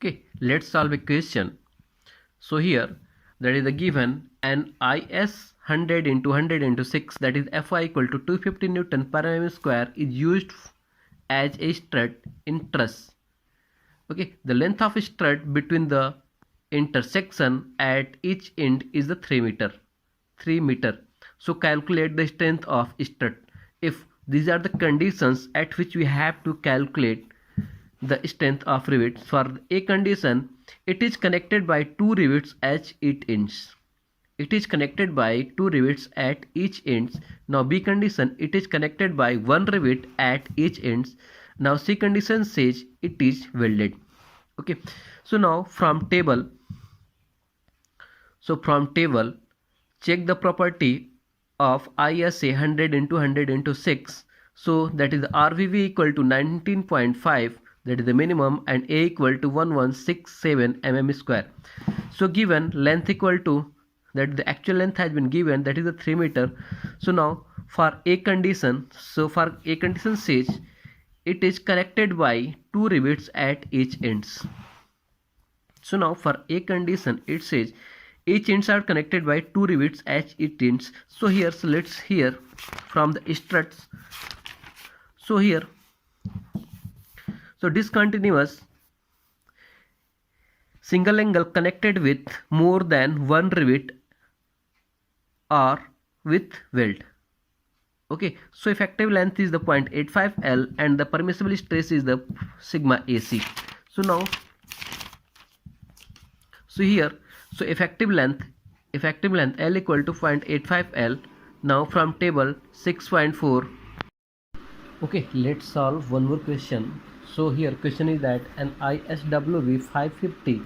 Okay, let's solve a question. So here there is a given an IS 100 into 100 into 6, that is Fy equal to 250 Newton per mm square is used as a strut in truss. Okay, the length of a strut between the intersection at each end is the 3 meter. So calculate the strength of strut. If these are the conditions at which we have to calculate the strength of rivets. For a condition, it is connected by two rivets at each ends. It is connected by two rivets at each ends. Now B condition, it is connected by one rivet at each ends. Now C condition says it is welded. Okay, so now from table, check the property of ISA 100 into 100 into 6. So that is RVV equal to 19.5, that is the minimum, and A equal to 1167 mm square. So given length equal to, that the actual length has been given, that is the 3 meter. So now for A condition, says it is connected by two rivets at each ends. So now for A condition, it says each ends are connected by two rivets at each ends. So here, let's hear from the struts. So here, so discontinuous single angle connected with more than one rivet or with weld. Okay, so effective length is the 0.85 L and the permissible stress is the sigma AC. So now, so here, so effective length L equal to 0.85 L. Now from table 6.4. Okay, let's solve one more question. So here question is that an ISWB 550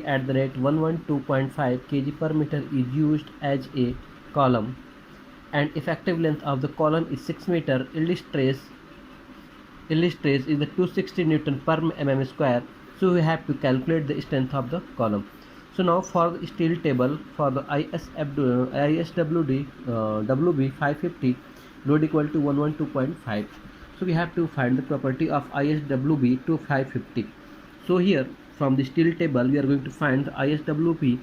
at the rate 112.5 kg per meter is used as a column, and effective length of the column is 6 meter. Yield stress is the 260 Newton per mm square. So we have to calculate the strength of the column. So now for the steel table, for the ISWB WB 550, load equal to 112.5. So we have to find the property of ISWB to 550. So here from the steel table we are going to find the ISWB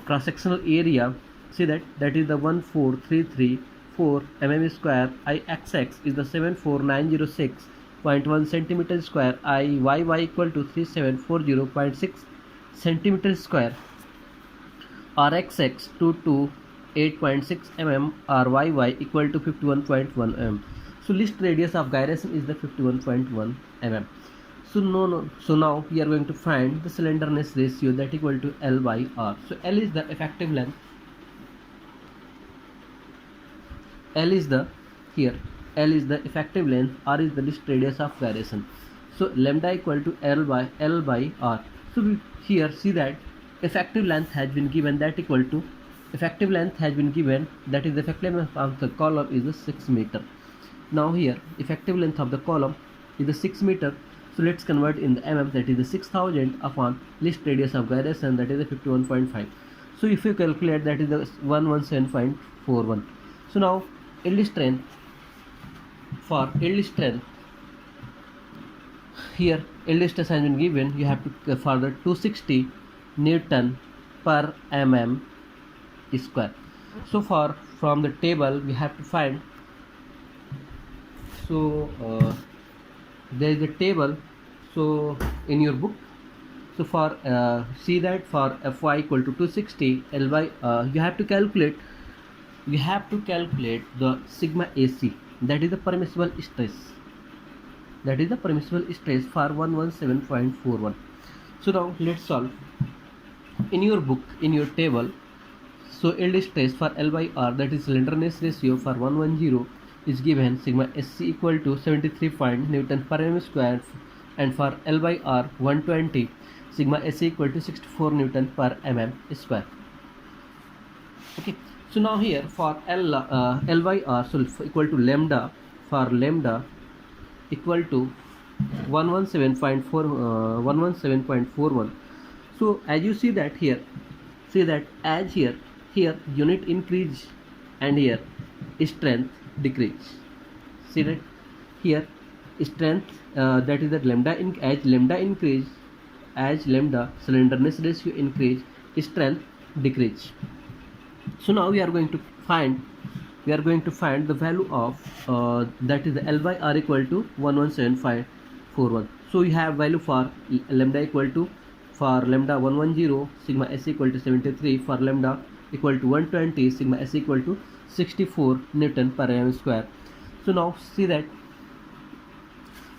cross sectional area. See that is the 14334 mm square. IXX is the 74906.1 centimeter square. IYY equal to 3740.6 centimeter square. RXX 228.6 mm. RYY equal to 51.1 mm. So list radius of gyration is the 51.1 mm. So now we are going to find the slenderness ratio, that equal to L by R. So L is the effective length. L is the effective length, R is the list radius of gyration. So lambda equal to L by R. So we here see that effective length has been given, that equal to effective length has been given, that is the effective length of the column is the 6 meter. Now here effective length of the column is the 6 meter. So let's convert in the mm, that is the 6000 upon list radius of gyration, that is the 51.5. So if you calculate, that is the 117.41. So now yield strength, here yield stress has been given. You have to further 260 Newton per mm square. So from the table we have to find. So there is a table, so in your book. So for see that for Fy equal to 260 Ly, you have to calculate the sigma AC, that is the permissible stress, for 117.41. So now let's solve. In your book, in your table, so yield stress for L by R, that is slenderness ratio for 110, is given sigma SC equal to 73 Newton per mm square, and for L by R 120, sigma SC equal to 64 Newton per mm square. Okay, so now here for L by R, so equal to lambda, for lambda equal to 117.41. So as you see that here, as here unit increase and here strength decrease. See that here strength, that is the lambda as lambda increase, as lambda slenderness ratio increase, strength decrease. So now we are going to find the value of that is the L by R equal to 117541. So we have value for lambda equal to, for lambda 110 sigma s equal to 73, for lambda equal to 120 sigma s equal to 64 Newton per mm square. So now see that,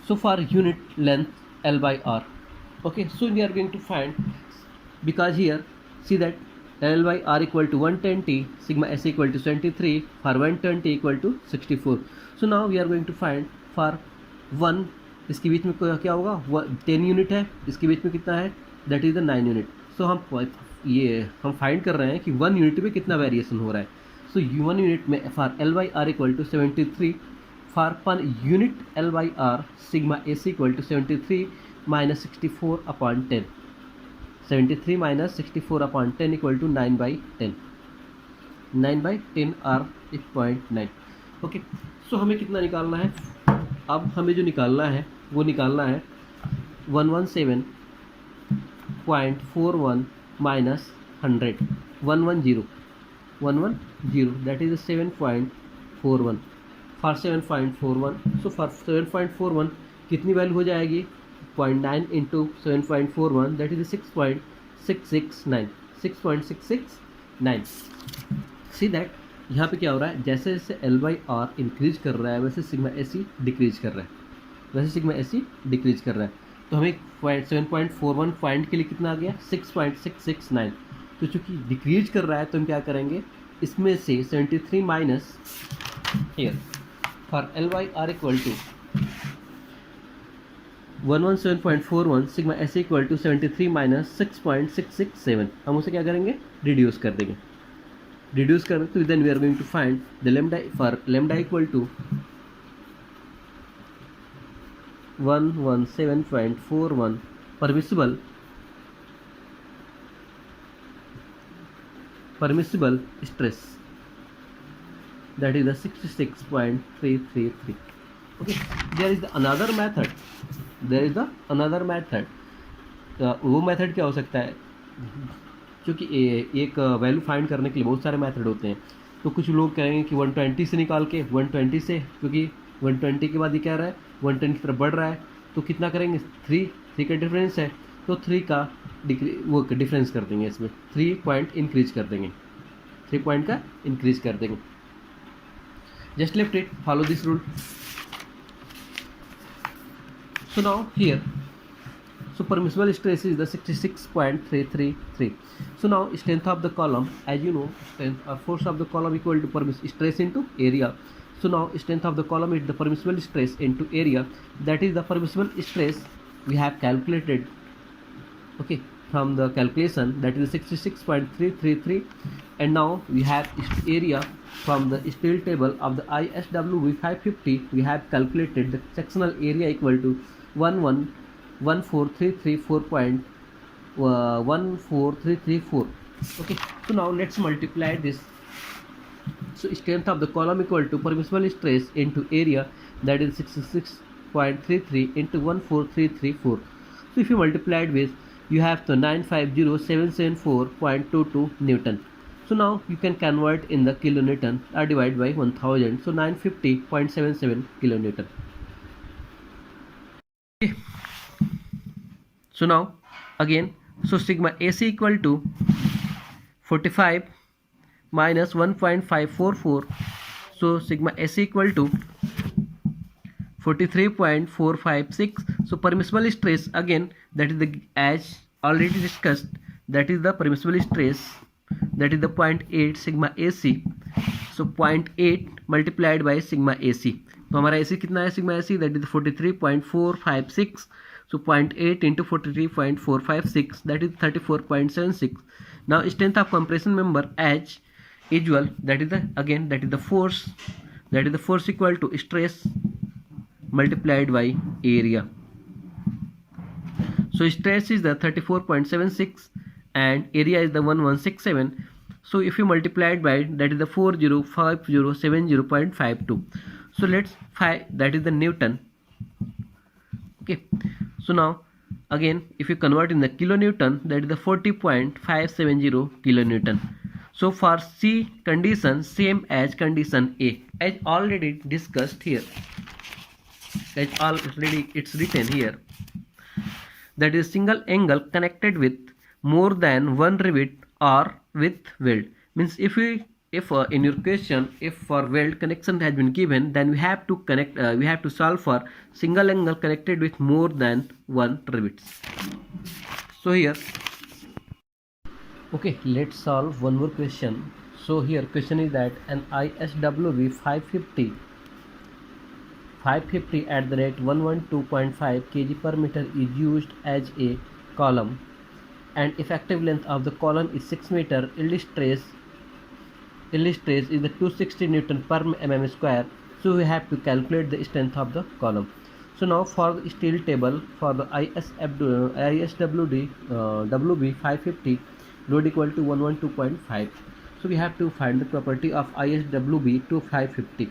so for unit length L by R, okay, so we are going to find, because here see that L by R equal to 120 sigma s equal to 73, for 120 equal to 64. So now we are going to find for 1, इसके बीच में क्या होगा, 10 unit है, इसके बीच में कितना है, that is the 9 unit. सो हम फाइंड कर रहे हैं कि 1 यूनिट में कितना वेरिएशन हो रहा है. सो 1 यूनिट में for L by R equal to 73, for पर unit L by R sigma S equal to 73 minus 64 upon 10. 73 minus 64 upon 10 equal to 9 by 10. 9 by 10 are 8.9. Okay, so हमें कितना निकालना है, अब हमें जो निकालना है वो निकालना है 117.41 minus 100, 110 that is 7.41 for 7.41. So for 7.41 कितनी वैल्यू हो जाएगी, 0.9 into 7.41 that is 6.669. See that यहाँ पे क्या हो रहा है, जैसे जैसे L by R इंक्रीज कर रहा है वैसे सिग्मा एस सी डिक्रीज कर रहा है, तो हमें 7.41 पॉइंट के लिए कितना आ गया, 6.669. तो चूँकि डिक्रीज कर रहा है तो हम क्या करेंगे, इसमें से 73 minus here for L by R equal to 117.41 sigma S equal to 73 minus 6.667, हम उसे क्या करेंगे, रिड्यूस कर देंगे. तो then we are going to find the lambda for lambda equal to 117.41 permissible stress, that is the 66.333. okay, there is the another method. वो method क्या हो सकता है, क्योंकि एक वैल्यू फाइंड करने के लिए बहुत सारे मेथड होते हैं. तो कुछ लोग कहेंगे कि 120 से निकाल के 120 से, क्योंकि 120 के बाद ये क्या रहा है, 110 की तरफ बढ़ रहा है, तो कितना करेंगे, 3 का डिफरेंस है, तो 3 का वो डिफरेंस कर देंगे, इसमें 3 पॉइंट इंक्रीज कर देंगे, 3 पॉइंट का इंक्रीज कर देंगे. Just left it, follow this rule. So now here, so permissible stress is the 66.333. So now strength of the column, as you know, strength or force of the column equal to stress into area. So now strength of the column is the permissible stress into area, that is the permissible stress we have calculated, okay, from the calculation, that is 66.333. and now we have area from the steel table of the ISW V550. we have calculated the sectional area equal to 11434. okay, so now let's multiply this. So strength of the column equal to permissible stress into area, that is 66.33 into 14334. so if you multiply it with, you have the 950774.22 Newton. So now you can convert in the kilonewton or divide by 1000. So 950.77 kilonewton. Okay. So now again, so sigma AC equal to 45 minus 1.544. So sigma AC equal to 43.456. so permissible stress, again, that is the, as already discussed, that is the permissible stress, that is the 0.8 sigma AC. so 0.8 multiplied by sigma AC. तो हमारा AC कितना है, sigma AC, that is 43.456. so 0.8 into 43.456, that is 34.76. now strength of compression member as usual, that is the, again, that is the force, equal to stress multiplied by area. so stress is the 34.76 and area is the 1167. so if you multiply it by, that is the 405070.52. so let's find, that is the Newton. So now again if you convert in the kilonewton, that is the 40.570 kilonewton. So for C condition, same as condition A, as already discussed here, as already it's written here, that is single angle connected with more than one rivet or with weld. Means if in your question, if for weld connection has been given, then we have to solve for single angle connected with more than one rivets. So here, okay, let's solve one more question. So here question is that an ISWB 550 at the rate 112.5 kg per meter is used as a column, and effective length of the column is 6 meter. Yield stress is the 260 Newton per mm square. So we have to calculate the strength of the column. So now for the steel table, for the ISWB WB 550, load equal to 112.5. So we have to find the property of ISWB to 550.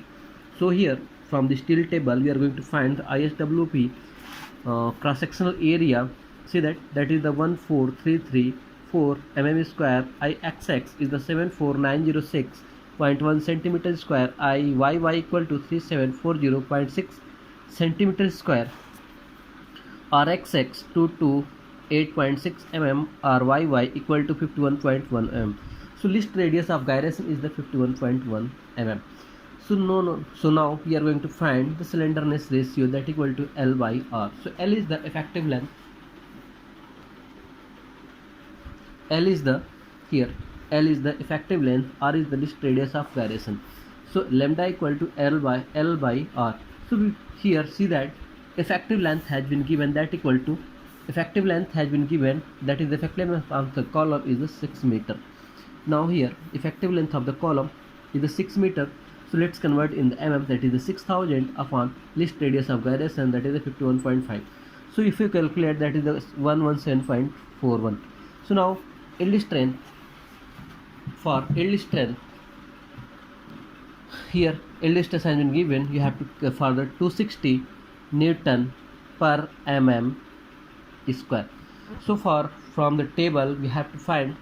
So here from the steel table we are going to find the ISWB cross sectional area. See that is the 14334 mm square. IXX is the 74906.1 centimeter square. IYY equal to 3740.6 centimeter square. RXX 228.6 mm. RYY equal to 51.1 mm. So list radius of gyration is the 51.1 mm. So now we are going to find the slenderness ratio, that equal to L by R. So L is the effective length. L is the effective length. R is the list radius of gyration. So lambda equal to L by R. So we here see that effective length has been given, that equal to effective length has been given, that is the effective length of the column is the 6 meter. Now here effective length of the column is the 6 meter. So let's convert in the mm, that is the 6000 upon list radius of gyration, that is the 51.5. So if you calculate, that is the 117.41. So now yield strength, for yield strength, here yield stress has been given. You have to for the 260 Newton per mm square. So from the table we have to find.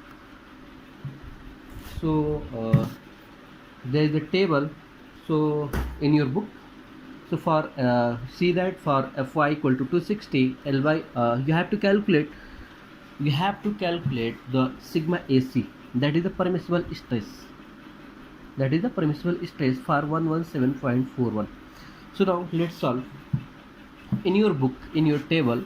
So there is a table, so in your book. So for see that for Fy equal to 260 Ly, you have to calculate the sigma AC, that is the permissible stress, for 117.41. So now let's solve. In your book, in your table,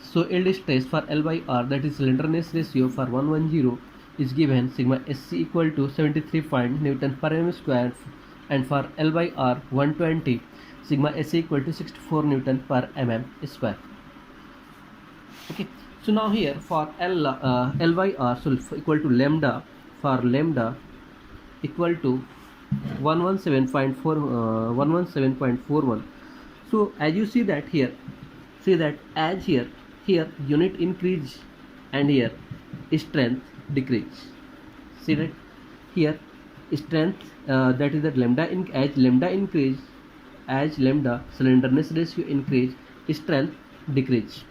so yield stress for L by R, that is slenderness ratio, for 110 is given sigma SC equal to 73 Newton per mm square, and for L by R 120, sigma SC equal to 64 Newton per mm square. Okay, so now here for L by R, so equal to lambda, for lambda equal to 117.41. So as you see that here, as here unit increase and here strength decrease. See that here strength, that is that lambda as lambda increase, as lambda slenderness ratio increase, strength decrease.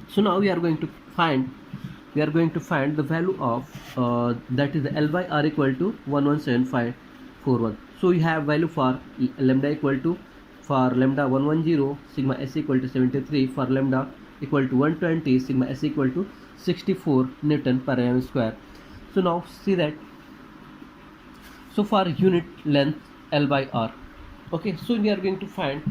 So now we are going to find the value of that is the L by R equal to 117.41. So we have value for lambda equal to, for lambda 110 sigma S equal to 73, for lambda equal to 120 sigma S equal to 64 Newton per mm square. So now see that, so for unit length L by R, okay, so we are going to find,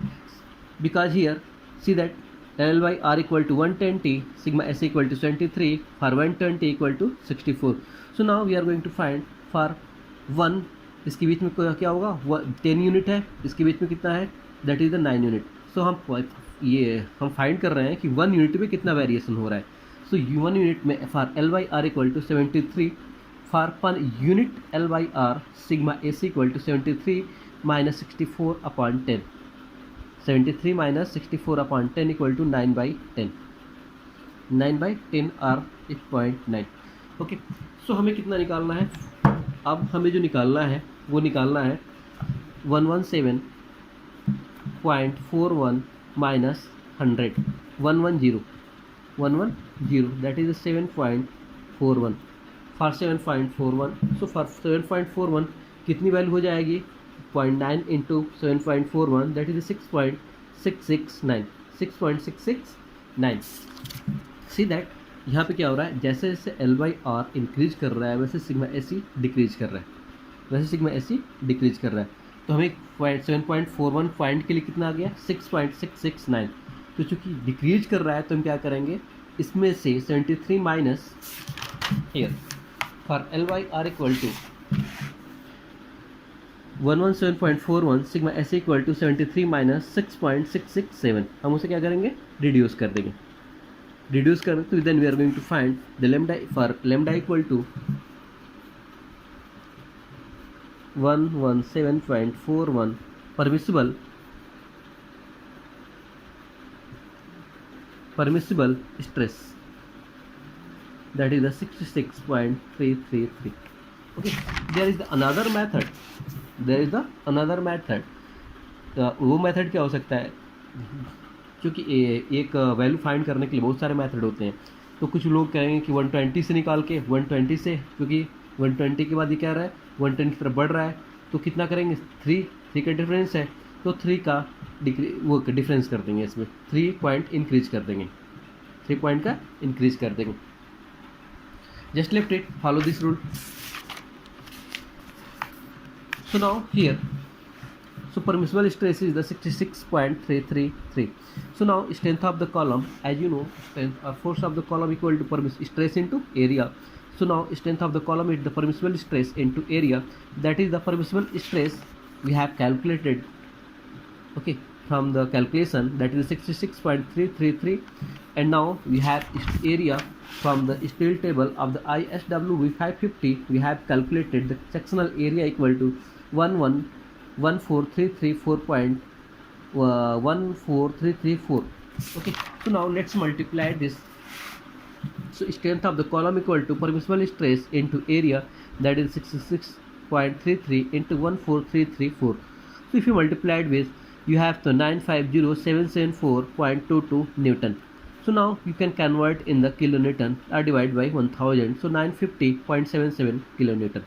because here see that L by R equal to 120 sigma S equal to 23, for 120 equal to 64. So now we are going to find for 1, इसके बीच में क्या होगा, 10 unit है, इसके बीच में कितना है, that is the 9 unit. सो हम फाइंड कर रहे हैं कि 1 यूनिट में कितना वेरिएशन हो रहा है. सो 1 यूनिट में for L by R equal to 73, for पर unit L by R sigma AC equal to 73 minus 64 upon 10. 73 minus 64 upon 10 equal to 9/10. 9/10 R 8.9. Okay, so हमें कितना निकालना है, अब हमें जो निकालना है वो निकालना है 117.41 minus 100 110 that is 7.41 for 7.41. So for 7.41 कितनी वैल्यू हो जाएगी 0.9 into 7.41 that is 6.669. See that यहाँ पे क्या हो रहा है, जैसे जैसे एल बाई आर इंक्रीज कर रहा है वैसे सिग्मा एस ई डिक्रीज कर रहा है, तो हमें 7.41 पॉइंट के लिए कितना आ गया 6.669. तो चूँकि डिक्रीज कर रहा है तो हम क्या करेंगे, इसमें से 73 minus here for L by R equal to 117.41 sigma S equal to 73 minus 6.667. हम उसे क्या करेंगे, रिड्यूस कर देंगे. तो then we are going to find the lambda for lambda equal to 117.41 permissible stress, that is the 66.333. okay, there is the another method. वो method क्या हो सकता है, क्योंकि एक वैल्यू फाइंड करने के लिए बहुत सारे मेथड होते हैं. तो कुछ लोग कहेंगे कि 120 से निकाल के 120 से, क्योंकि 120 के बाद ये क्या रहा है 110 की तरफ बढ़ रहा है, तो कितना करेंगे 3 का डिफरेंस है, तो 3 का डिफरेंस कर देंगे, इसमें 3 पॉइंट इंक्रीज कर देंगे, 3 पॉइंट का इंक्रीज कर देंगे. Just left it, follow this rule. So now here, so permissible stress is the 66.333. So now strength of the column, as you know, strength or force of the column equal to stress into area. So now strength of the column is the permissible stress into area, that is the permissible stress we have calculated, okay, from the calculation, that is 66.333. and now we have area from the steel table of the ISWB 550. we have calculated the sectional area equal to 11434. okay, so now let's multiply this. So strength of the column equal to permissible stress into area, that is 66.33 into 14334. so if you multiply it with, you have the 950774.22 Newton. So now you can convert in the kilonewton or divide by 1000, so 950.77 kilonewton.